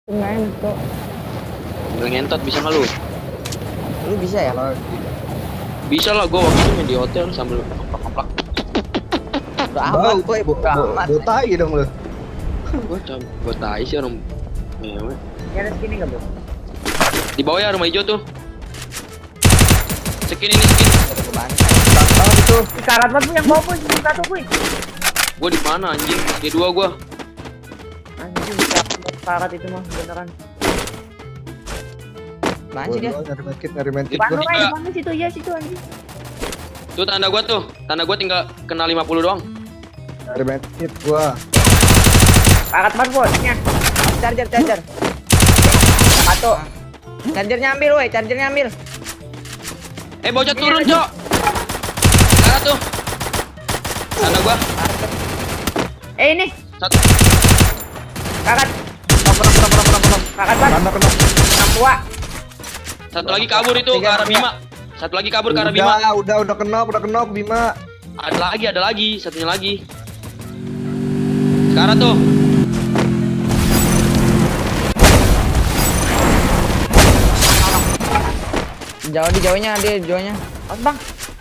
Nggak enak kok. Udah ngentot bisa nggak lu? Lu bisa ya? Bisa lah, gua waktu itu main di hotel sambil keplak-keplak. Udah amat boy, udah amat. Botai dong lu. Gua tai sih orang. Mewe. Ya ada skin nggak, Bro? Di bawah ya rumah hijau tuh. Skin ini skin. Ada kebantai. Tahu itu. Karat banget yang bawa pun satu kuy. Gua di mana anjing? Di dua gua. Anjing karat itu mah beneran. Mana sih dia? Nyari medkit Panu gua. aja mana situ ya situ anjing. Tuh tanda gua tuh. Tanda gua tinggal kena 50 doang. Nyari medkit gua. Karat banget bosnya. Charger. Satu. Chargernya ambil, woi, chargernya ambil. Bocah turun, Cok. Karena tuh. Tanda gua. Ini Satu. karat. Knock. Karat banget. Mana kena? Anak tua. Satu lagi kabur itu ke arah Bima. Satu lagi kabur ke arah Bima. Udah kena Bima. Ada lagi, satunya lagi. Sekarang tuh. Jauhnya dia, jauhnya. Mas bang.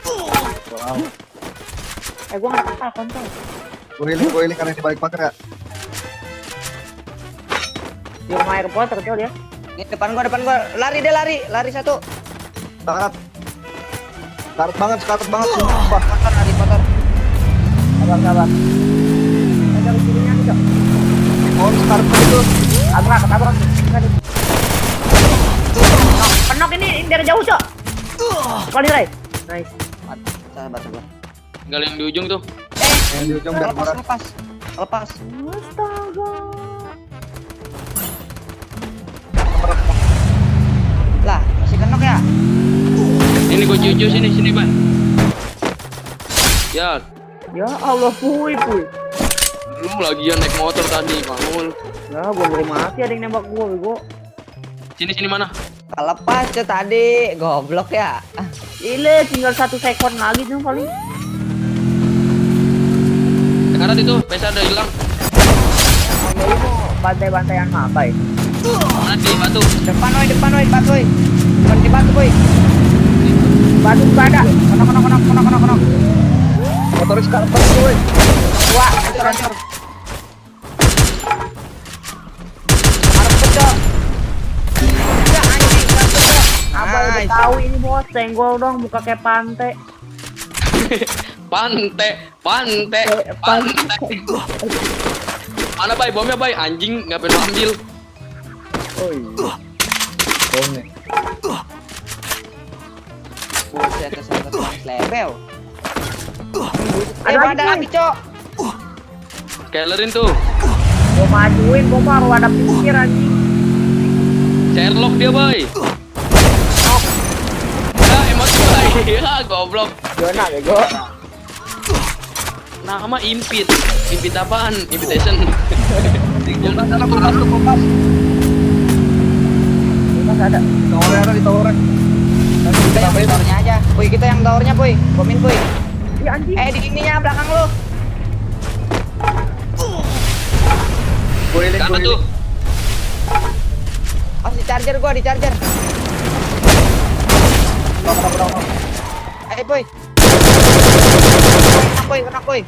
Wow. Gua nggak apa kontol. Gua ini karena di balik pagar ya. Di rumah air potter tuh dia. Ini depan gua. Lari satu. Karat banget sumpah. Lari motor. Sabar. Ada kirinya nih dok. Oh, karat itu. Tabrak. Penok ini dari jauh cok. Kali Ray. Nice. Sabar. Tinggal yang di ujung tuh. Yang di ujung biar marah. Lepas. Astaga. Lah, masih kenok ya? Ini gua cucu sini, Ban. Ya, Ya Allah puy. lu lagi naik motor tadi, bangun. Ya gua beri mati ada yang nembak gua bego. Sini mana? Lepas tuh tadi, goblok ya. Ile tinggal 1 second lagi tuh paling. Sekarang itu, pesa udah hilang. Kamu itu bantai-bantaian apa ya? Mana di batu? Depan woi, batu. Bukan di batu, woi. Batu juga ada. Konok. Motoris karat banget woi. Wah, hancur. Harus pecah. Ya anjing, harus pecah. Apa udah Nice. tahu ini bos, senggol dong muka kayak pantai. Pantai. Mana bay, bomnya bay, anjing nggak perlu ambil. Oh iya. Bomnya. Buset, kesempatan level. Ada Ada lagi, lagi, Cok. Skellerin tuh. Gua majuin, gua baru ada pikir anjing. Sherlock dia bay. Ya emosi bay. Ya goblok. Jona bego. Nama impit apaan? Invitation. Mas ada. Di tower. Kita yang towernya aja. Boy, kita yang towernya, boy. Bomin, boy. Iya anjing. Di ininya belakang lu. Karena tuh. Oh, di charger gua, di charger. Boy. Kena, boy.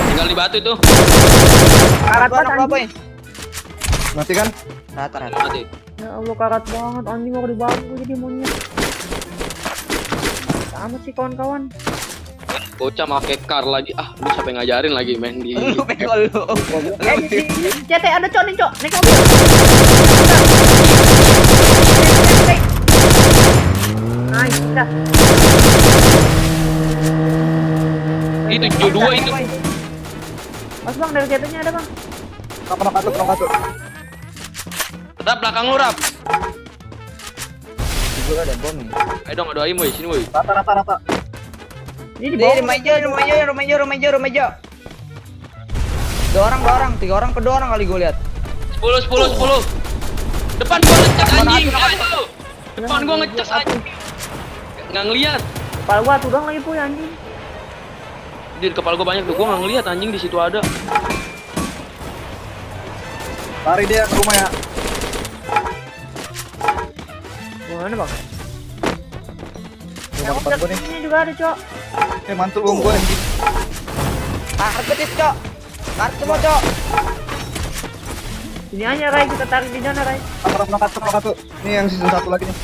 Tinggal di batu tuh. Karat banget Kena, boy. anjing. Mati kan? Rata. Mati. Ya Allah karat banget anjing mau dibantu gua jadi monyet. Amat sih kawan-kawan. Bocah make car lagi. Ah, lu siapa yang ngajarin lagi main di. Lu bego lu. Di CT ada cok nih cok. Naik mobil. Nice, udah. Itu 72 itu. Mas bang dari CT-nya ada bang. Kena satu. Rap belakang lu, Rap. Gua ada bom nih. Ayo dong, doain boy, sini boy. Rata. Ini di Di bawah. rumah hijau. Dua orang, 3 orang ke 2 orang kali gue lihat. 10. Depan gua ngecas anjing. Ayo. Depan gua ngecas anjing. Nggak ngeliat. Kepala gua tuh dong lagi puy anjing. Di kepala gua banyak tuh, gua nggak ngeliat anjing di situ ada. Lari dia ke rumah ya. Gimana bang? Rumah Yang depan gua nih. ini juga ada cok. Mantul bom gua nih. Market cok. Market semua cok. Sini aja Ray, kita tarik di sana Ray. Satu. Ini yang season 1 lagi nih.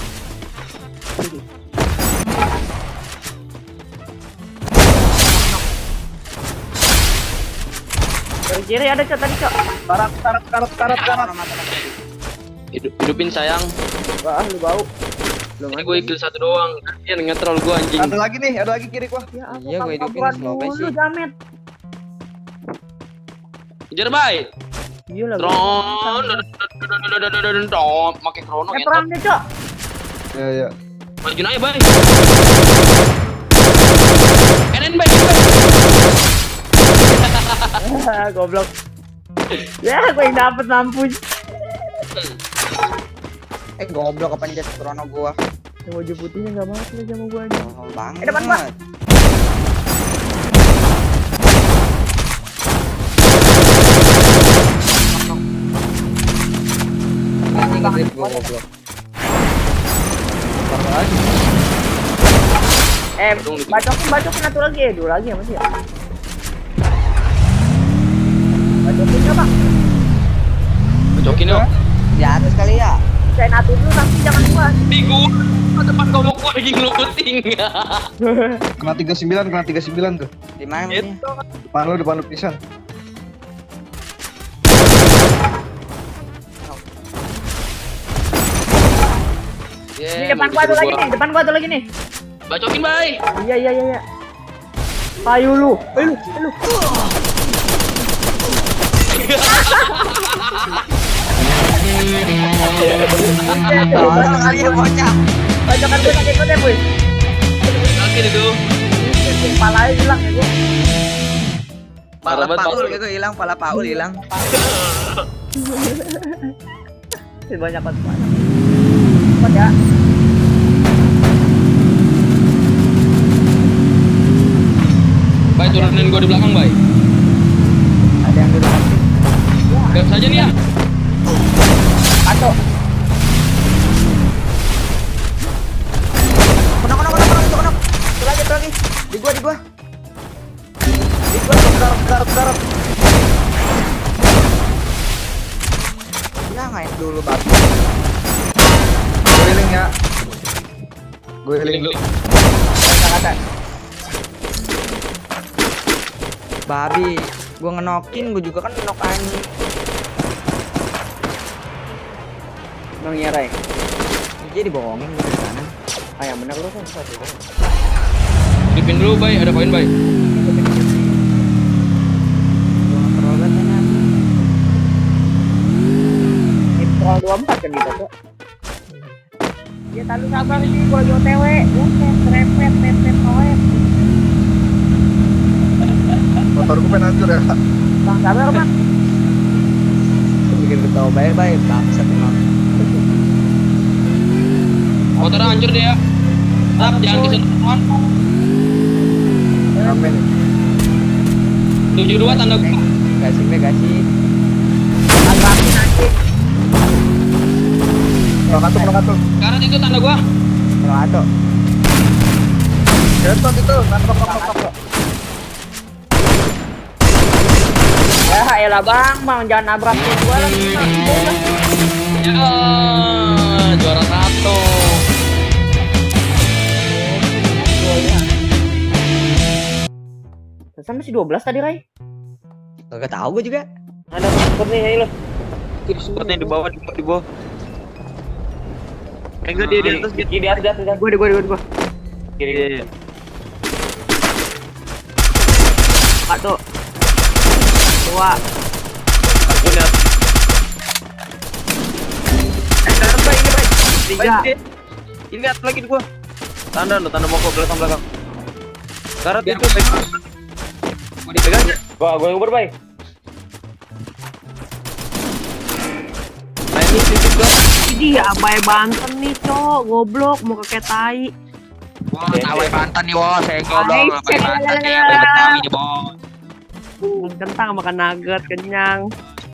Dari kiri ada cok tadi cok. Karat. Hidupin sayang. Wah lu bau. Belum Ini gue kill satu doang. Kasian nge-troll gue anjing. Ada lagi nih, ada lagi kiri gua. Ya Iya, gua hidupin kabur semoga dulu, sih. Jamet. Kejar bay. Iya lah. Tron. Pakai krono Perang deh cok. Iya. Majuin aja bay. Kanan bay. Goblok. Ya gue yang dapet mampus. Goblok kepencet krono gua. Yang baju putihnya nggak mau lagi sama gue aja. Oh, banget. depan gua. Ini nge-grip gua goblok. Bacokin satu lagi ya, dua lagi ya masih ya. Bacokin nggak bang? Cokin yuk. Di atas kali ya. Saya natur dulu tapi jangan gua. Di gua. Depan gomok gua lagi ngeluting. Kena 39 tuh. Di mana musuhnya? Depan lu pisan. Ini depan gua tuh lagi nih. Bacokin bay. Iya. Ayo lu. Tolong kali ya bocah. Bacokan gue sakit banget ya boy. Sakit itu. Kepalanya hilang ya gua. Pala Parah banget, Paul Paul. gitu hilang, pala Paul hilang. Banyak banget. Cepat ya. Bay turunin gua di belakang bay. Ada yang di belakang. Gas aja nih ya. Pato. Kenok. Itu lagi. Di gua. Garap. Jangan dulu babi. Gue healing ya. Gue healing. Kata. Babi, gua ngenokin, gua juga kan ngenok anjing. Bang ya Ray. Jadi bohongin gua di sana. Ah yang benar lu kan satu. Hidupin dulu bay, ada poin bay. Gua ngerobat sana. Intro 24 kan kita tuh. Ya tahu sabar sih gua lagi OTW. Buset, repet OS. Motor gue pengen hancur ya. Bang sabar bang. Bikin ketawa baik-baik, bangsat emang. Motornya hancur deh ya. Tap, jangan kesentuhan. Apa nih? 72 tanda gua. Kasih. Agakin nanti. Pelangatu. Karat itu tanda gua. Kalau Ato. Gentot itu, nangkep. Ya elah bang, jangan nabrak gua lagi. Ya, juara satu. Pesan masih 12 tadi Ray. Gak tahu gua juga. Ada support nih ayo lo. Sepertinya di bawah. Enggak dia di atas gitu. Di atas. Gua. Kiri. Satu. Dua. Aku lihat. Sekarang Ray, ini Ray. Tiga. Ini lihat lagi di gua. Tanda mokok belakang. Karat itu. Mau dipegang ya? Gua yang berbay. Nah ini titik gua. Dia abai Banten nih, Cok. Goblok mau ke tai. Wah, Abai Banten nih, bos. Saya goblok, Abai Banten nih, Abai Betawi nih, bos. Kentang makan nugget kenyang.